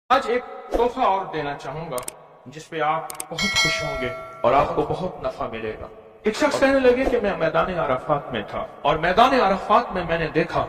आज एक तोहफा और देना चाहूंगा जिस पे आप बहुत खुश होंगे और आपको बहुत नफा मिलेगा। एक शख्स कहने लगे कि मैं मैदान अराफात में था और मैदान अराफात में मैंने देखा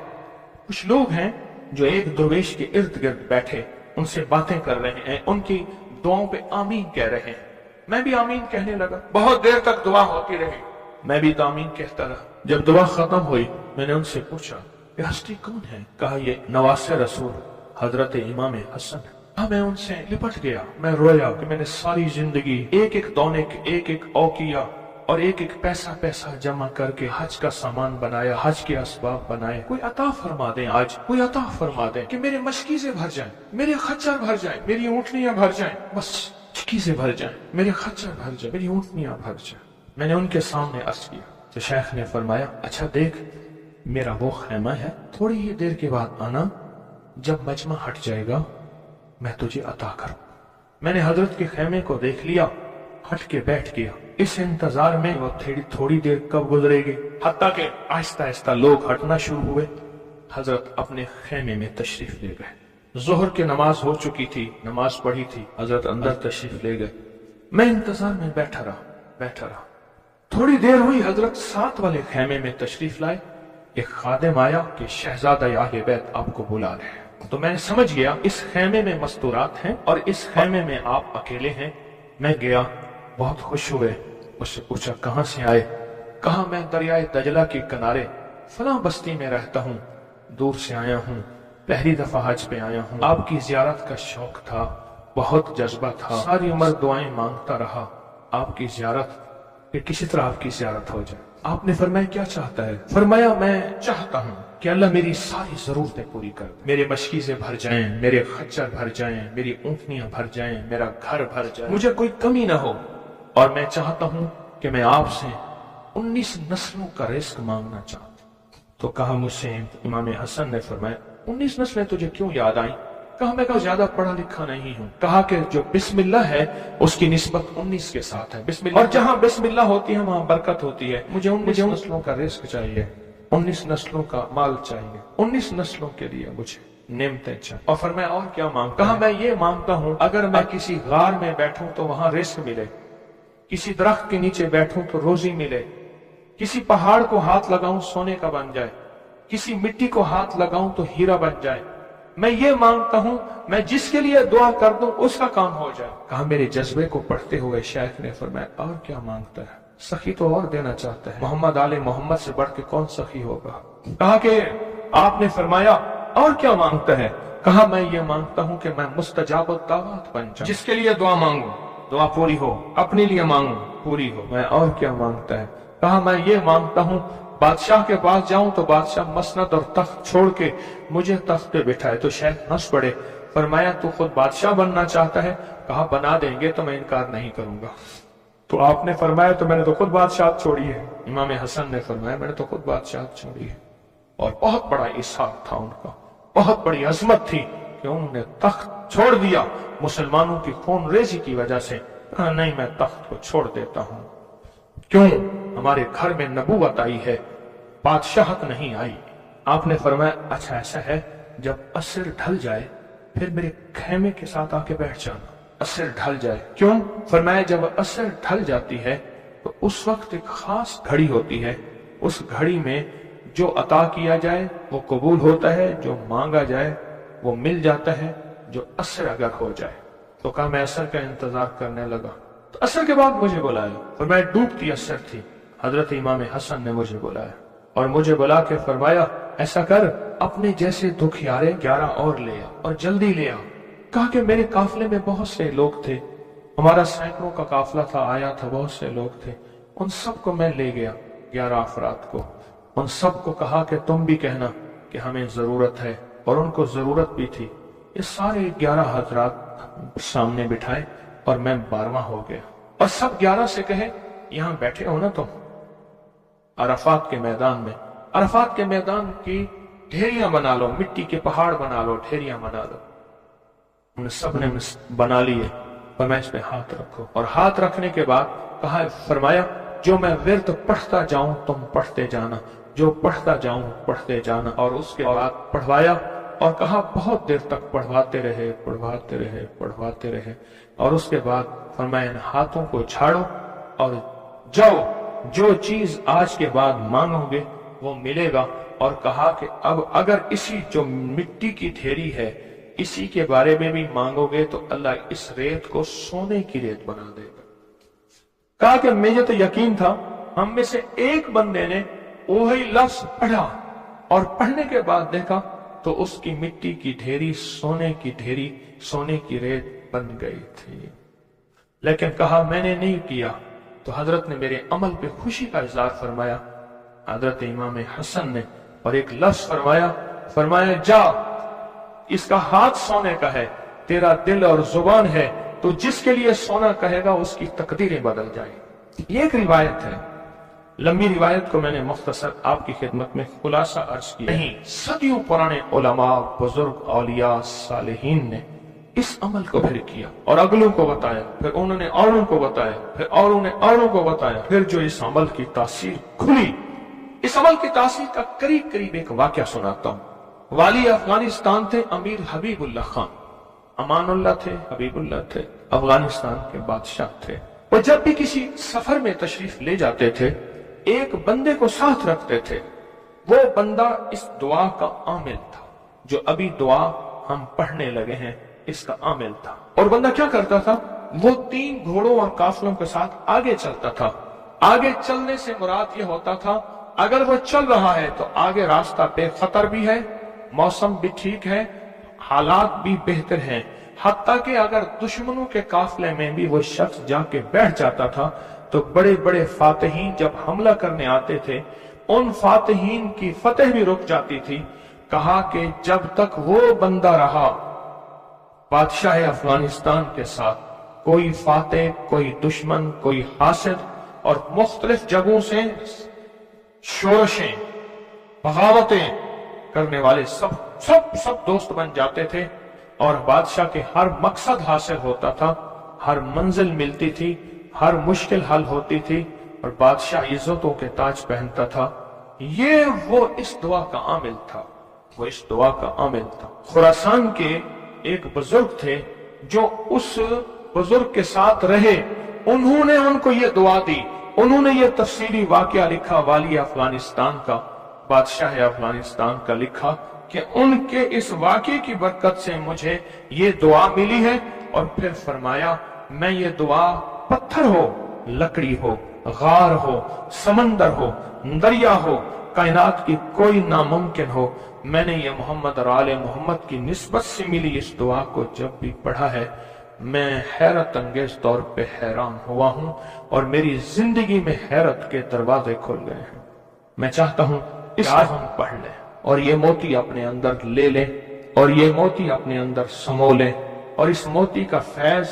कुछ लोग हैं जो एक दरवेश के इर्द गिर्द बैठे उनसे बातें कर रहे हैं, उनकी दुआओं पे आमीन कह रहे हैं। मैं भी आमीन कहने लगा। बहुत देर तक दुआ होती रही, मैं भी तो आमीन कहता रहा। जब दुआ खत्म हुई मैंने उनसे पूछा ये हस्ती कौन है? कहा ये नवासे रसूल हजरत इमाम हसन है। मैं उनसे लिपट गया, मैं रोया कि मैंने सारी जिंदगी एक एक दौने एक एक औकिया और एक एक पैसा पैसा जमा करके हज का सामान बनाया, हज के असबाब बनाए। कोई अता फरमा दे, आज कोई अता फरमा दे कि मेरे मशकीज़ें भर जाएं, मेरे खच्चर भर जाएं, मेरी ऊँटनियां भर जाएं, बस मशकीज़ें भर जाएं, मेरे खच्चर भर जाएं, मेरी ऊँटनियां भर जाएं। मैंने उनके सामने अर्ज किया तो शेख ने फरमाया अच्छा देख, मेरा वो खैमा है, थोड़ी ही देर के बाद आना, जब मजमा हट जाएगा मैं तुझे अता करूं। मैंने हजरत के खैमे को देख लिया, हट के बैठ गया। इस इंतजार में वो थोड़ी देर कब गुजरेगी, हत्ता के आहिस्ता आहिस्ता लोग हटना शुरू हुए। हजरत अपने खैमे में तशरीफ ले गए। जोहर की नमाज हो चुकी थी, नमाज पढ़ी थी, हजरत अंदर तशरीफ ले गए। मैं इंतजार में बैठा रहा। थोड़ी देर हुई, हजरत साथ वाले खैमे में तशरीफ लाए। एक खादिम आया कि शहजादा आले बैत आपको बुला रहे हैं। तो मैं समझ गया इस खैमे में मस्तूरात हैं और इस खैमे में आप अकेले हैं। मैं गया, बहुत खुश हुए। उससे पूछा कहाँ से आए? कहा मैं दरियाए दजला के किनारे फलां बस्ती में रहता हूँ, दूर से आया हूँ, पहली दफा हज पे आया हूँ। आपकी जियारत का शौक था, बहुत जज्बा था, सारी उम्र दुआएं मांगता रहा आपकी जियारत, कि किसी तरह आपकी जियारत हो जाए। आपने फरमाया क्या चाहता है? फरमाया मैं चाहता हूँ कि अल्लाह मेरी सारी जरूरतें पूरी कर, मेरे मशकीज़ें भर जाएं, मेरे खच्चर भर जाएं, मेरी ऊँटनियां भर जाएं, मेरा घर भर जाए, मुझे कोई कमी ना हो। और मैं चाहता हूँ कि मैं आपसे 19 नस्लों का रिस्क मांगना चाहता हूँ। तो कहा मुझसे इमाम हसन ने फरमाया 19 नस्लें तुझे क्यों याद आई? कहा मैं ज्यादा पढ़ा लिखा नहीं हूँ। कहा कि जो बिस्मिल्लाह है उसकी निस्बत 19 के साथ है। बिस्मिल्लाह, और जहाँ बिस्मिल्लाह होती है वहाँ बरकत होती है। मुझे 19 नस्लों का रिस्क चाहिए, 19 नस्लों का माल चाहिए, 19 नस्लों के लिए मुझे नेमतें चाहिए। और फरमाया और क्या मांगता? कहा मैं ये मांगता हूँ अगर मैं किसी गार में बैठूं तो वहां रिस्क मिले, किसी दरख्त के नीचे बैठूं तो रोजी मिले, किसी पहाड़ को हाथ लगाऊं सोने का बन जाए, किसी मिट्टी को हाथ लगाऊं तो हीरा बन जाए। मैं ये मांगता हूं मैं जिसके लिए दुआ कर दूं उसका काम हो जाए। कहा मेरे जज्बे को पढ़ते हुए शेख ने फरमाया और क्या मांगता है? सखी तो और देना चाहता है, मोहम्मद आले मोहम्मद से बढ़ के कौन सखी होगा? कहा कि आपने फरमाया और क्या मांगता है? कहा मैं ये मांगता हूं कि मैं मुस्तजाब दावत बन जाऊं, जिसके लिए दुआ मांगू दुआ पूरी हो, अपने लिए मांगू पूरी हो। मैं और क्या मांगता है? कहा मैं ये मांगता हूं बादशाह के पास जाऊं तो बादशाह मसनद और तख्त छोड़ के मुझे तख्त पे बिठाए। तो शेख हंस पड़े, फरमाया तू खुद बादशाह बनना चाहता है? कहा बना देंगे तो मैं इनकार नहीं करूंगा। तो आपने फरमाया तो मैंने तो खुद बादशाह छोड़ी है। इमाम हसन ने फरमाया मैंने तो खुद बादशाह छोड़ी है। और बहुत बड़ा इसार था उनका, बहुत बड़ी अजमत थी कि उन्होंने तख्त छोड़ दिया मुसलमानों की खून रेजी की वजह से। नहीं मैं तख्त को छोड़ देता हूं, क्यों? हमारे घर में नबूवत आई है, बादशाहत नहीं आई। आपने फरमाया अच्छा ऐसा है, जब असर ढल जाए फिर मेरे खैमे के साथ आके बैठ जाना। असर ढल जाए क्यों? फरमाया जब असर ढल जाती है तो उस वक्त एक खास घड़ी होती है, उस घड़ी में जो अता किया जाए वो कबूल होता है, जो मांगा जाए वो मिल जाता है, जो असर अगर हो जाए। तो कहा मैं असर का इंतजार करने लगा। तो असर के बाद मुझे बुलाया, फरमाया डूबती असर थी, हजरत इमाम हसन ने मुझे बुलाया और मुझे बुला के फरमाया ऐसा कर अपने जैसे दुखियारे 11 और ले आ और जल्दी ले आ। कहा कि मेरे काफले में बहुत से लोग थे, हमारा सैकड़ों का काफला था, आया था, बहुत से लोग थे, उन सबको मैं ले गया 11 अफराद को। उन सबको कहा कि तुम भी कहना कि हमें जरूरत है, और उनको जरूरत भी थी। ये सारे 11 हजरात सामने बिठाए और मैं 12वां हो गया। और सब 11 से कहे यहां बैठे हो ना तुम अरफात के मैदान में, अरफात के मैदान की ढेरियां बना लो, मिट्टी के पहाड़ बना लो, ढेरियां बना लो। उन सब ने बना लिए। फरमाया इस पे हाथ रखो, और हाथ रखने के बाद कहा फरमाया जो मैं विर्द पढ़ता जाऊं तुम पढ़ते जाना, जो पढ़ता जाऊं पढ़ते जाना। और उसके बाद पढ़वाया اور کہا بہت دیر تک پڑھواتے رہے پڑھواتے رہے پڑھواتے رہے، اور اس کے بعد فرمایا ان ہاتھوں کو جھاڑو اور جاؤ، جو چیز آج کے بعد مانگو گے وہ ملے گا، اور کہا کہ اب اگر اسی جو مٹی کی ڈھیری ہے اسی کے بارے میں بھی مانگو گے تو اللہ اس ریت کو سونے کی ریت بنا دے گا۔ کہا کہ مجھے تو یقین تھا، ہم میں سے ایک بندے نے وہی لفظ پڑھا اور پڑھنے کے بعد دیکھا تو اس کی مٹی کی ڈھیری سونے کی ڈھیری، سونے کی ریت بن گئی تھی۔ لیکن کہا میں نے نہیں کیا، تو حضرت نے میرے عمل پہ خوشی کا اظہار فرمایا، حضرت امام حسن نے، اور ایک لفظ فرمایا جا، اس کا ہاتھ سونے کا ہے، تیرا دل اور زبان ہے، تو جس کے لیے سونا کہے گا اس کی تقدیریں بدل جائیں۔ یہ ایک روایت ہے، لمبی روایت کو میں نے مختصر آپ کی خدمت میں خلاصہ عرض کیا نہیں۔ صدیوں پرانے علماء، بزرگ، اولیاء، صالحین نے اس عمل کو پھر کیا اور اگلوں کو بتایا، پھر انہوں نے اوروں کو بتایا، پھر اوروں نے اوروں کو بتایا، پھر جو اس عمل کی تاثیر کھلی، اس عمل کی تاثیر کا قریب ایک واقعہ سناتا ہوں۔ والی افغانستان تھے امیر حبیب اللہ خان، امان اللہ تھے، حبیب اللہ تھے، افغانستان کے بادشاہ تھے۔ وہ جب بھی کسی سفر میں تشریف لے جاتے تھے ایک بندے کو ساتھ رکھتے تھے، وہ بندہ اس دعا کا عامل تھا، جو ابھی دعا ہم پڑھنے لگے ہیں اس کا عامل تھا۔ اور بندہ کیا کرتا تھا، وہ 3 گھوڑوں اور قافلوں کے ساتھ آگے چلتا تھا۔ آگے چلنے سے مراد یہ ہوتا تھا اگر وہ چل رہا ہے تو آگے راستہ بے خطر بھی ہے، موسم بھی ٹھیک ہے، حالات بھی بہتر ہیں، حتیٰ کہ اگر دشمنوں کے قافلے میں بھی وہ شخص جا کے بیٹھ جاتا تھا تو بڑے بڑے فاتحین جب حملہ کرنے آتے تھے ان فاتحین کی فتح بھی رک جاتی تھی۔ کہا کہ جب تک وہ بندہ رہا بادشاہ افغانستان کے ساتھ، کوئی فاتح، کوئی دشمن، کوئی حاسد، اور مختلف جگہوں سے شورشیں، بغاوتیں کرنے والے سب دوست بن جاتے تھے، اور بادشاہ کے ہر مقصد حاصل ہوتا تھا، ہر منزل ملتی تھی، ہر مشکل حل ہوتی تھی، اور بادشاہ عزتوں کے تاج پہنتا تھا۔ یہ وہ اس دعا کا عامل تھا، وہ اس دعا کا عامل تھا۔ خراسان کے ایک بزرگ تھے جو اس بزرگ کے ساتھ رہے، انہوں نے ان کو یہ دعا دی، انہوں نے یہ تفصیلی واقعہ لکھا، والی افغانستان کا، بادشاہ افغانستان کا لکھا کہ ان کے اس واقعے کی برکت سے مجھے یہ دعا ملی ہے، اور پھر فرمایا میں یہ دعا پتھر ہو، لکڑی ہو، غار ہو، سمندر ہو، دریا ہو، کائنات کی کوئی ناممکن ہو، میں نے یہ محمد اور آل محمد کی نسبت سے ملی اس دعا کو جب بھی پڑھا ہے میں حیرت انگیز طور پہ حیران ہوا ہوں، اور میری زندگی میں حیرت کے دروازے کھل گئے ہیں۔ میں چاہتا ہوں اس کو ہم پڑھ لیں اور یہ موتی اپنے اندر لے لیں، اور یہ موتی اپنے اندر سمو لیں، اور اس موتی کا فیض،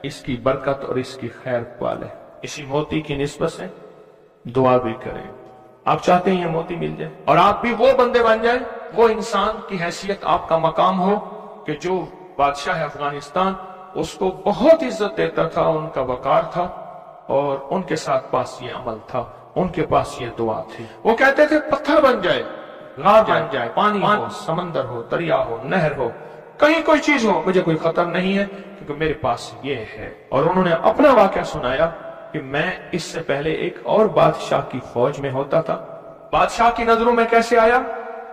اس کی برکت اور اس کی خیر پالیں۔ اسی موتی کی نسبت سے دعا بھی کریں۔ آپ چاہتے ہیں یہ موتی مل جائے اور آپ بھی وہ بندے بن جائیں، وہ انسان کی حیثیت آپ کا مقام ہو کہ جو بادشاہ افغانستان اس کو بہت عزت دیتا تھا، ان کا وقار تھا، اور ان کے ساتھ پاس یہ عمل تھا، ان کے پاس یہ دعا تھی۔ وہ کہتے تھے پتھر بن جائے، غار بن جائے، پانی ہو، سمندر ہو، دریا ہو، نہر ہو، کہیں کوئی چیز ہو، مجھے کوئی خطر نہیں ہے کیونکہ میرے پاس یہ ہے۔ اور انہوں نے اپنا واقعہ سنایا کہ میں اس سے پہلے ایک اور بادشاہ کی فوج میں ہوتا تھا، بادشاہ کی نظروں میں کیسے آیا،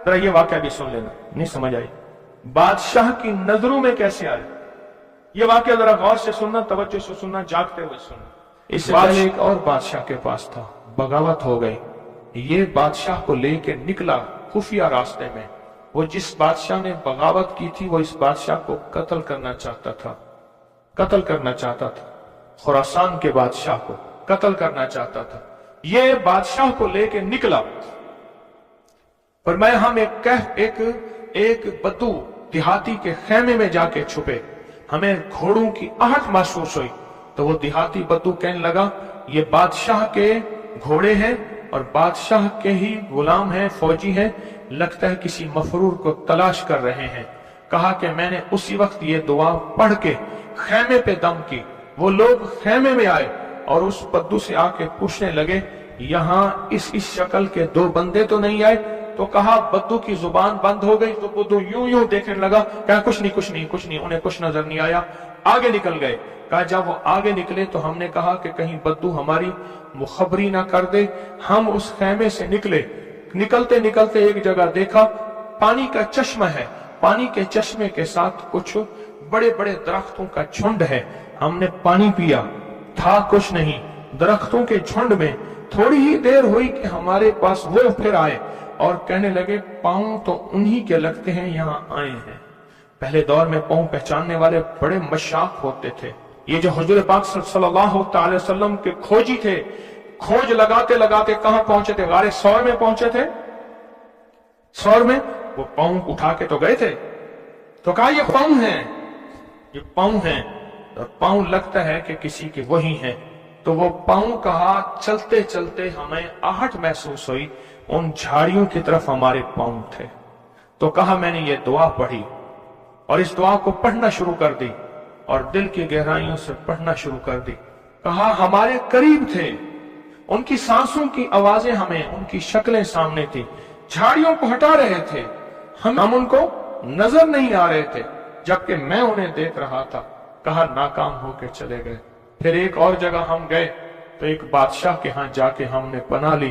ذرا یہ واقعہ بھی سن لینا، نہیں سمجھ آئی، بادشاہ کی نظروں میں کیسے آیا، یہ واقعہ ذرا غور سے سننا، توجہ سے سننا، جاگتے ہوئے سننا۔ اس سے پہلے ایک اور بادشاہ کے پاس تھا، بغاوت ہو گئی، یہ بادشاہ کو لے کے نکلا خفیہ راستے میں، وہ جس بادشاہ نے بغاوت کی تھی وہ اس بادشاہ کو قتل کرنا چاہتا تھا، قتل کرنا چاہتا تھا، خراسان کے بادشاہ کو قتل کرنا چاہتا تھا۔ یہ بادشاہ کو لے کے نکلا، پر میں ہم ایک بدو دیہاتی کے خیمے میں جا کے چھپے، ہمیں گھوڑوں کی آہٹ محسوس ہوئی، تو وہ دیہاتی بدو کہنے لگا یہ بادشاہ کے گھوڑے ہیں اور بادشاہ کے ہی غلام ہیں، فوجی ہیں، لگتا ہے کسی مفرور کو تلاش کر رہے ہیں۔ کہا کہ میں نے اسی وقت یہ دعا پڑھ کے خیمے پہ دم کی، وہ لوگ خیمے میں آئے اور اس بدو سے آ کے پوچھنے لگے یہاں اس شکل کے 2 بندے تو نہیں آئے؟ तो कहा बद्दू की जुबान बंद हो गई, तो बुद्धू यूं यूं देखने लगा, कहा कुछ नहीं कुछ नहीं कुछ नहीं, उन्हें कुछ नजर नहीं आया, आगे निकल गए। कहा जब वो आगे निकले तो हमने कहा कि कहीं बद्दू हमारी मुखबरी ना कर दे। हम उस खेमे से निकले, निकलते निकलते एक जगह देखा पानी का चश्मा है, पानी के चश्मे के साथ कुछ बड़े बड़े दरख्तों का झुंड है। हमने पानी पिया, था कुछ नहीं, दरख्तों के झुंड में। थोड़ी ही देर हुई कि हमारे पास वो फिर आए और कहने लगे पांव तो उन्हीं के लगते हैं, यहां आए हैं। पहले दौर में पांव पहचानने वाले बड़े मशाक होते थे। ये जो हुजूर पाक सल्लल्लाहु अलैहि वसल्लम के खोजी थे, खोज लगाते लगाते कहां पहुंचे थे? गारे सौर में पहुंचे थे। सौर में वो पांव उठा के तो गए थे, तो कहा ये पांव हैं, ये पांव हैं। और पांव लगता है कि किसी के वही हैं। तो वो पांव कहा चलते चलते हमें आहट महसूस हुई, उन झाड़ियों की तरफ हमारे पांव थे। तो कहा मैंने ये दुआ पढ़ी और इस दुआ को पढ़ना शुरू कर दी और दिल की गहराइयों से पढ़ना शुरू कर दी। कहा हमारे करीब थे, उनकी सांसों की आवाजें हमें, उनकी शक्लें सामने थी, झाड़ियों को हटा रहे थे, हम उनको नजर नहीं आ रहे थे, जबकि मैं उन्हें देख रहा था। कहा नाकाम होकर चले गए। फिर एक और जगह हम गए तो एक बादशाह के यहाँ जाके हमने पनाह ली।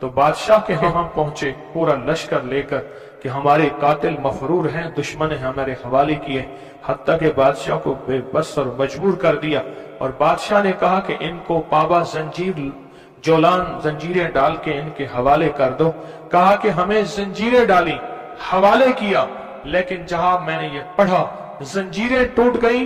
तो बादशाह के यहाँ पहुंचे पूरा लश्कर लेकर कि हमारे कातिल मफरूर हैं, दुश्मन है हमारे हवाले किए। हत्ता के बादशाह को बेबस और मजबूर कर दिया और बादशाह ने कहा कि इनको पाबा जंजीर जोलान जंजीरें डाल के इनके हवाले कर दो। कहा कि हमें जंजीरें डाली, हवाले किया, लेकिन जहां मैंने ये पढ़ा जंजीरें टूट गई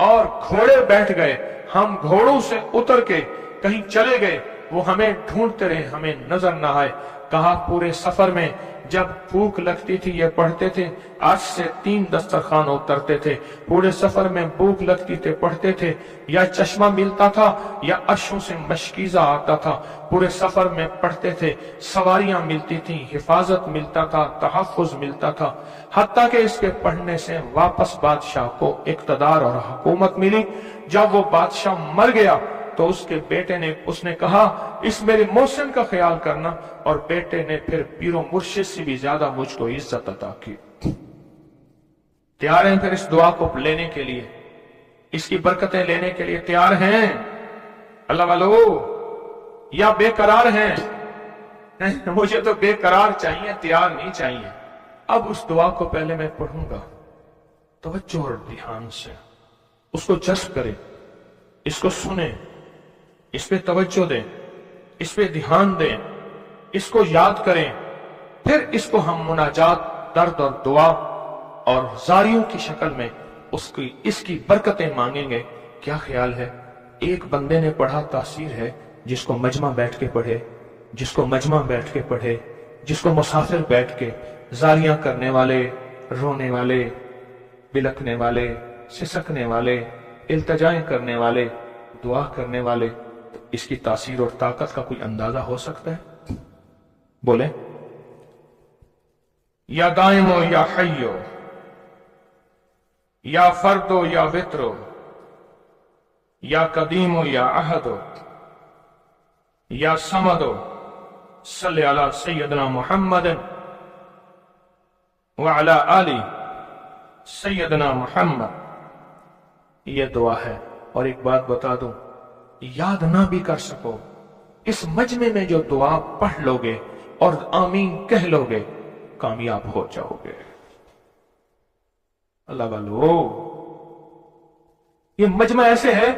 और घोड़े बैठ गए। हम घोड़ों से उतर के कहीं चले गए, वो हमें ढूंढते रहे, हमें नजर ना आए। कहा पूरे सफर में जब भूख लगती थी ये पढ़ते थे, आज से 3 दस्तरखान उतरते थे। पूरे सफर में भूख लगती थे पढ़ते थे, या चश्मा मिलता था या अर्शों से मशकीजा आता था। पूरे सफर में पढ़ते थे, सवारियां मिलती थी, हिफाजत मिलता था, तहफ़्फ़ुज़ मिलता था। हत्ता के इसके पढ़ने से वापस बादशाह को इक़्तिदार और हुकूमत मिली। जब वो बादशाह मर गया तो उसके बेटे ने, उसने कहा इस मेरे मोहसिन का ख्याल करना, और बेटे ने फिर पीरो मुर्शिद से भी ज्यादा मुझको इज्जत अता की। तैयार हैं फिर इस दुआ को लेने के लिए, इसकी बरकतें लेने के लिए तैयार हैं अल्लाह वालो, या बेकरार हैं? मुझे तो बेकरार चाहिए, तैयार नहीं चाहिए। अब उस दुआ को पहले मैं पढ़ूंगा, तवज्जो और ध्यान से उसको जज्ब करें, इसको सुने, इस पे तवज्जो दें, इस पे ध्यान दें, इसको याद करें। फिर इसको हम मुनाजात, दर्द और दुआ और जारियों की शक्ल में उसकी इसकी बरकतें मांगेंगे। क्या ख्याल है? एक बंदे ने पढ़ा, तासीर है। जिसको मजमा बैठ के पढ़े, जिसको मजमा बैठ के पढ़े, जिसको मुसाफिर बैठ के, जारियां करने वाले, रोने वाले, बिलखने वाले, सिसकने वाले, इल्तजाएं करने वाले, दुआ करने वाले, तो इसकी तासीर और ताकत का कोई अंदाजा हो सकता है? बोले या दाइमो या हय्यो, या फर्दो या वित्रो, या कदीमो या अहदो, या समदो, सल्ले अला सय्यदना मुहम्मद व अला आली सय्यदना मुहम्मद। ये दुआ है। और एक बात बता दूं, याद ना भी कर सको, इस मजमे में जो दुआ पढ़ लोगे और आमीन कह लोगे, कामयाब हो जाओगे। अल्लाह वालो, ये मजमा ऐसे है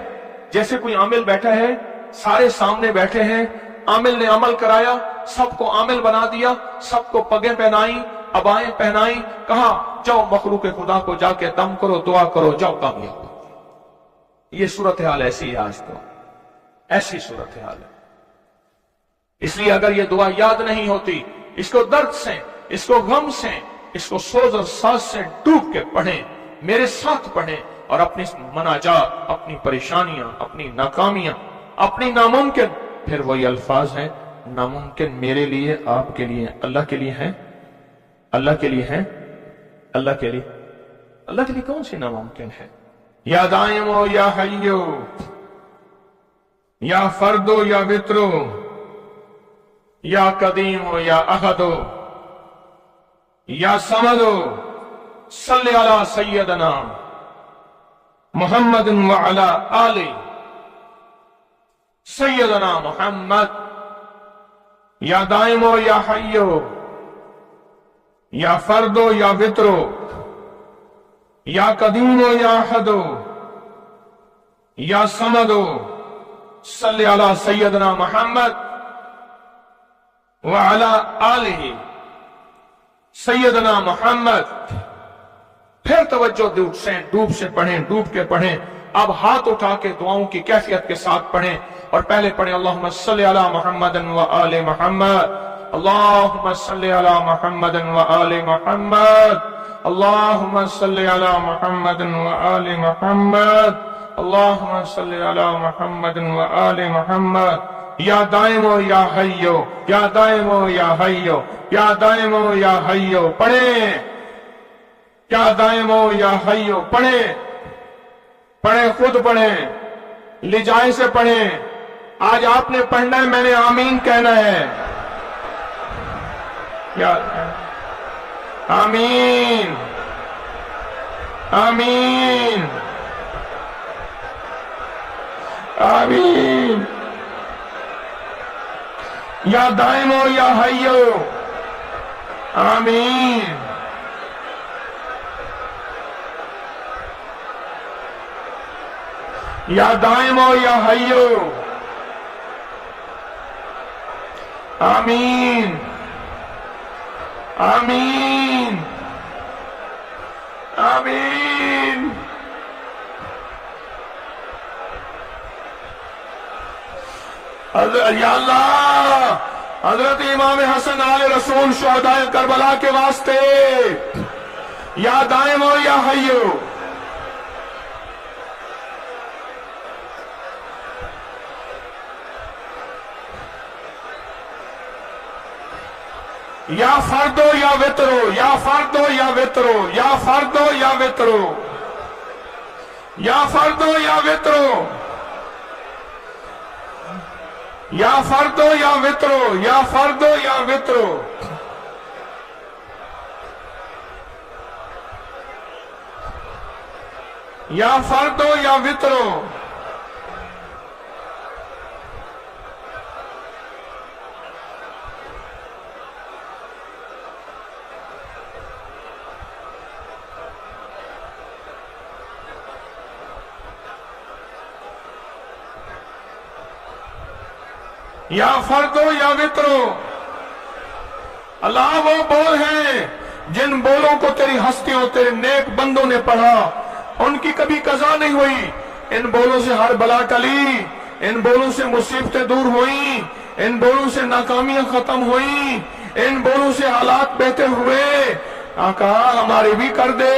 जैसे कोई आमिल बैठा है, सारे सामने बैठे हैं, आमिल ने अमल कराया, सबको आमिल बना दिया, सबको पगें पहनाई, अबाएं पहनाई, कहा जाओ मखलूक खुदा को जाके दम करो, दुआ करो, जाओ कामयाब। ये सूरत हाल ऐसी है, आज तो ऐसी सूरत हाल है। इसलिए अगर ये दुआ याद नहीं होती, इसको दर्द से, इसको गम से, इसको सोज और साज से डूब के पढ़ें, मेरे साथ पढ़ें और अपनी मनाजात, अपनी परेशानियां, अपनी नाकामियां, अपनी नामुमकिन, फिर वही अल्फाज हैं, नामुमकिन मेरे लिए, आपके लिए, अल्लाह के लिए हैं, अल्लाह के लिए हैं, अल्लाह के लिए, अल्लाह के लिए कौन सी नामुमकिन है? या दाइमो या हय्यो, या फर्दो या वित्रो, या कदीमो या अहदो, یا سمدو صلی علی سیدنا محمد وعلی آل سیدنا محمد. یا دائمو یا حیو یا فردو یا وطرو یا قدیمو یا احدو یا سمدو صلی علی سیدنا محمد وعلی آلہ سیدنا محمد. پھر توجہ ڈوب سے پڑھیں، ڈوب کے پڑھیں. اب ہاتھ اٹھا کے دعاؤں کی کیفیت کے ساتھ پڑھیں، اور پہلے پڑھیں اللہم صلی علی محمد و آل محمد، اللہم صلی علی محمد و آل محمد، اللہم صلی علی محمد و آل محمد، اللہم صلی علی محمد و آل محمد. یا دائمو یا حیو یا دائمو یا حیو یا دائمو یا حیو پڑھیں. یا دائمو یا حیو پڑھیں، پڑھیں، خود پڑھیں، لجائے سے پڑھیں. آج آپ نے پڑھنا ہے، میں نے آمین کہنا ہے. یا آمین آمین آمین. یا دائمو یا حیو آمین. یا دائمو یا حیو آمین آمین آمین. یا اللہ، حضرت امام حسن آل رسول شہدائے کربلا کے واسطے یا دائمو یا حیو. یا فردو یا وطرو یا فردو یا وطرو یا فردو یا وطرو یا فردو یا وطرو یا فردو یا وطرو یا فردو یا وطرو. یا فردو یا وطرو. یا فردو یا وطرو. اللہ وہ بول ہیں جن بولوں کو تیری ہستیوں تیرے نیک بندوں نے پڑھا، ان کی کبھی قضا نہیں ہوئی. ان بولوں سے ہر بلا ٹلی، ان بولوں سے مصیبتیں دور ہوئیں، ان بولوں سے ناکامیاں ختم ہوئیں، ان بولوں سے حالات بہتر ہوئے. آقا ہمارے بھی کر دے،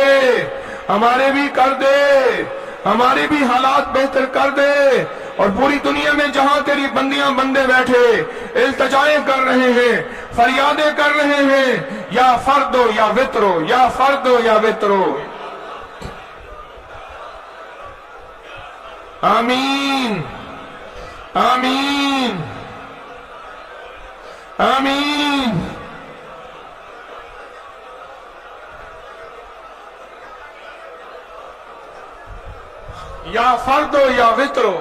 ہمارے بھی کر دے، ہمارے بھی حالات بہتر کر دے. اور پوری دنیا میں جہاں تیری بندیاں بندے بیٹھے التجائیں کر رہے ہیں، فریادیں کر رہے ہیں، یا فردو یا وطرو یا فردو یا وطرو. آمین آمین آمین. یا فردو یا وطرو.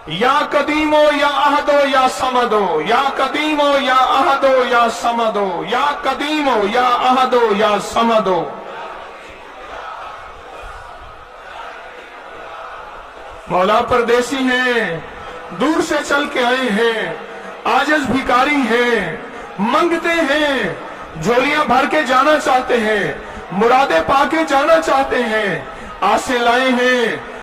یا قدیمو یا احدو یا سمدو یا قدیمو یا احدو یا سمدو یا قدیمو یا احدو یا سمدو. مولا پردیسی ہیں، دور سے چل کے آئے ہیں، عاجز بھکاری ہیں، منگتے ہیں، جھولیاں بھر کے جانا چاہتے ہیں، مرادیں پا کے جانا چاہتے ہیں، آسیں لائے ہیں.